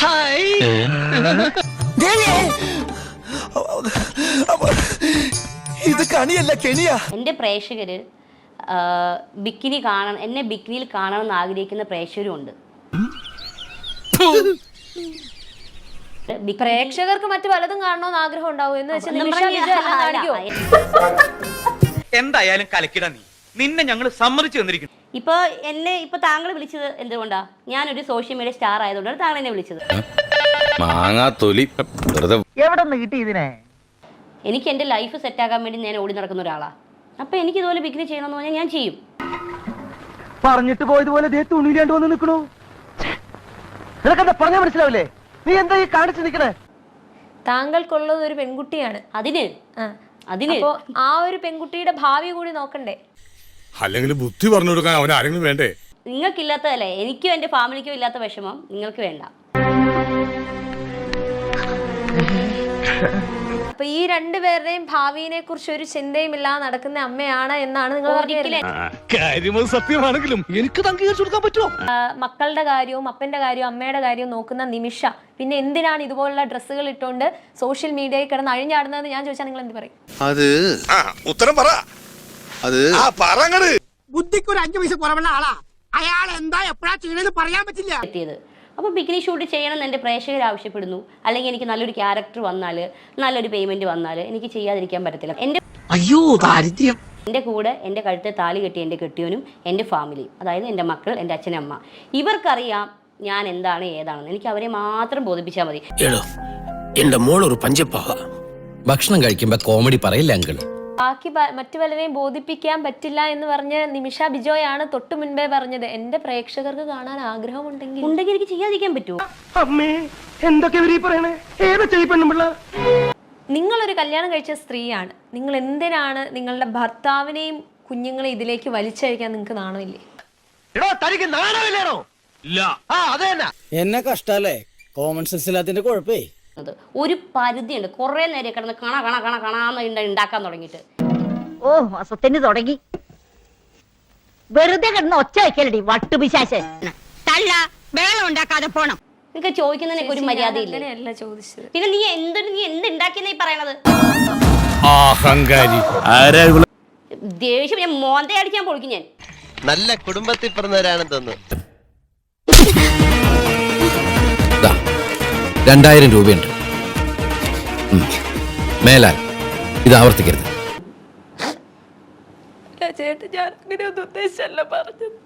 Hi. ഇത് കണിയല്ല കെണിയാ. എന്റെ പ്രേക്ഷകര് ബിക്കിനി കാണണം, എന്നെ ബിക്കിനിയിൽ കാണണം എന്ന് ആഗ്രഹിക്കുന്ന പ്രേക്ഷകരും ഉണ്ട്. പ്രേക്ഷകർക്ക് മറ്റു പലതും കാണണമെന്ന് ആഗ്രഹം ഉണ്ടാവും എന്ന് വെച്ചാൽ എന്തായാലും കലക്കിട നീ, നിന്നെ ഞങ്ങൾ സമ്മതിച്ചു തന്നിരിക്കുന്നു. ഇപ്പൊ എന്നെ താങ്കൾ വിളിച്ചത് എന്തുകൊണ്ടാ? ഞാനൊരു സോഷ്യൽ മീഡിയ സ്റ്റാർ ആയതുകൊണ്ടാണ് താങ്കൾ എന്നെ വിളിച്ചത്. എവിടെ നിന്ന് കിട്ടി ഇതിനെ? എനിക്ക് എന്റെ ലൈഫ് സെറ്റ് ആക്കാൻ വേണ്ടി ഞാൻ ഓടി നടക്കുന്ന ഒരാളാ. അപ്പൊ എനിക്ക് ഇതുപോലെ ബിക്കിനി ചെയ്യണമെന്ന് പറഞ്ഞാൽ ഞാൻ ചെയ്യും. പറഞ്ഞിട്ട് പോയതുപോലെ തുണിയിലാണ്ട് വന്ന് നിൽക്കണു. നിനക്കെന്താ പറഞ്ഞാൽ മനസ്സിലാവില്ലേ? നീ എന്താ ഈ കാണിച്ചു നിൽക്കണേ? താങ്കൾക്കുള്ളത് ഒരു പെൺകുട്ടിയാണ്. അതിന് ആ ഒരു പെൺകുട്ടിയുടെ ഭാവി കൂടി നോക്കണ്ടേ? അല്ലെങ്കിൽ ബുദ്ധി പറഞ്ഞു കൊടുക്കാൻ അവൻ ആരെങ്കിലും വേണ്ടേ? നിങ്ങൾക്കില്ലാത്തതല്ലേ എനിക്കും എന്റെ ഫാമിലിക്കും ഇല്ലാത്ത വിഷമം നിങ്ങൾക്ക് വേണ്ട. അപ്പൊ ഈ രണ്ടുപേരുടെയും ഭാവിയെ കുറിച്ച് ഒരു ചിന്തയും ഇല്ലാതെ നടക്കുന്ന അമ്മയാണ് എന്നാണ് നിങ്ങൾ സത്യമാണെങ്കിലും എനിക്ക് അംഗീകരിച്ചു കൊടുക്കാൻ പറ്റുമോ? മക്കളുടെ കാര്യവും അപ്പന്റെ കാര്യവും അമ്മയുടെ കാര്യവും നോക്കുന്ന നിമിഷ പിന്നെ എന്തിനാണ് ഇതുപോലുള്ള ഡ്രസ്സുകൾ ഇട്ടുകൊണ്ട് സോഷ്യൽ മീഡിയയിൽ കിടന്ന് അഴിഞ്ഞാടുന്നതെന്ന് ഞാൻ ചോദിച്ചാൽ നിങ്ങൾ എന്ത് പറയും? അത് ഉത്തരം പറ. അത് ബുദ്ധിക്ക് ഒരു 5 പൈസ കുറവുള്ള ആളാ അയാൾ. എന്താ എപ്പോഴാ ചെയ്യണമെന്ന് പറയാൻ പറ്റില്ല. അപ്പോൾ ബിക്കിനി ഷൂട്ട് ചെയ്യണം എന്ന് എൻ്റെ പ്രേക്ഷകർ ആവശ്യപ്പെടുന്നു, അല്ലെങ്കിൽ എനിക്ക് നല്ലൊരു ക്യാരക്ടർ വന്നാൽ, നല്ലൊരു പേയ്മെന്റ് വന്നാൽ എനിക്ക് ചെയ്യാതിരിക്കാൻ പറ്റത്തില്ല. എൻ്റെ കൂടെ എൻ്റെ കഴുത്തെ താലി കെട്ടിയ എൻ്റെ കെട്ടിയവനും എൻ്റെ ഫാമിലിയും, അതായത് എൻ്റെ മക്കൾ, എൻ്റെ അച്ഛനമ്മ, ഇവർക്കറിയാം ഞാൻ എന്താണ് ഏതാണെന്ന്. എനിക്ക് അവരെ മാത്രം ബോധിപ്പിച്ചാൽ മതി. എന്റെ മോളൊരു പഞ്ചപ്പാവ. ഭക്ഷണം കഴിക്കുമ്പോ കോമഡി പറയില്ല അങ്കിൾ. ബാക്കി മറ്റു പലരെയും ബോധിപ്പിക്കാൻ പറ്റില്ല എന്ന് പറഞ്ഞ നിമിഷ ബിജോയാണ് തൊട്ടു മുൻപേ പറഞ്ഞത് എന്റെ പ്രേക്ഷകർക്ക് കാണാൻ ആഗ്രഹമുണ്ടെങ്കിൽ എനിക്ക് ചെയ്യാതിരിക്കാൻ പറ്റുമോ? അമ്മേ എന്തൊക്കെ പറയണേ? ഏതാ ചെയ്യപ്പെടുന്ന? നിങ്ങളൊരു കല്യാണം കഴിച്ച സ്ത്രീയാണ്. നിങ്ങൾ എന്തിനാണ് നിങ്ങളുടെ ഭർത്താവിനെയും കുഞ്ഞുങ്ങളെ ഇതിലേക്ക് വലിച്ചഴിക്കാൻ നിങ്ങൾക്ക് നാണമില്ലേ? എന്നെ കഷ്ടല്ലേ? Common sense ഇല്ലാത്തതിന്റെ കുഴപ്പേ. ഒരു പരിധിയുണ്ട്. കുറെ നേരം കിടന്ന് കാണാന്ന് ഉണ്ടാക്കാൻ തുടങ്ങിയിട്ട്. ഓ അസത്തിന് തുടങ്ങി. വെറുതെ കിടന്ന് ഒച്ച വയ്ക്കലടി വട്ടുപിശാശ്. തള്ള വേളം ഉണ്ടാക്കാതെ പോണം. നിങ്ങൾക്ക് ചോദിക്കുന്നതിനൊക്കെ ഒരു മര്യാദയില്ല. ചോദിച്ചത് പിന്നെ നീ എന്തുണ്ടാക്കിയെന്നാ ഈ പറയണത്? ദേഷ്യം ഞാൻ മോന്തെ അടിക്കാൻ പൊളിക്കും ഞാൻ. നല്ല കുടുംബത്തിൽ പിറന്നവരാണെന്ന് തോന്നുന്നു. 2000 രൂപയുണ്ട്. മേലാൽ ഇത് ആവർത്തിക്കരുത്. ചേട്ടൻ ഞാൻ അങ്ങനെ ഒന്നും ഉദ്ദേശിച്ചല്ല പറഞ്ഞത്.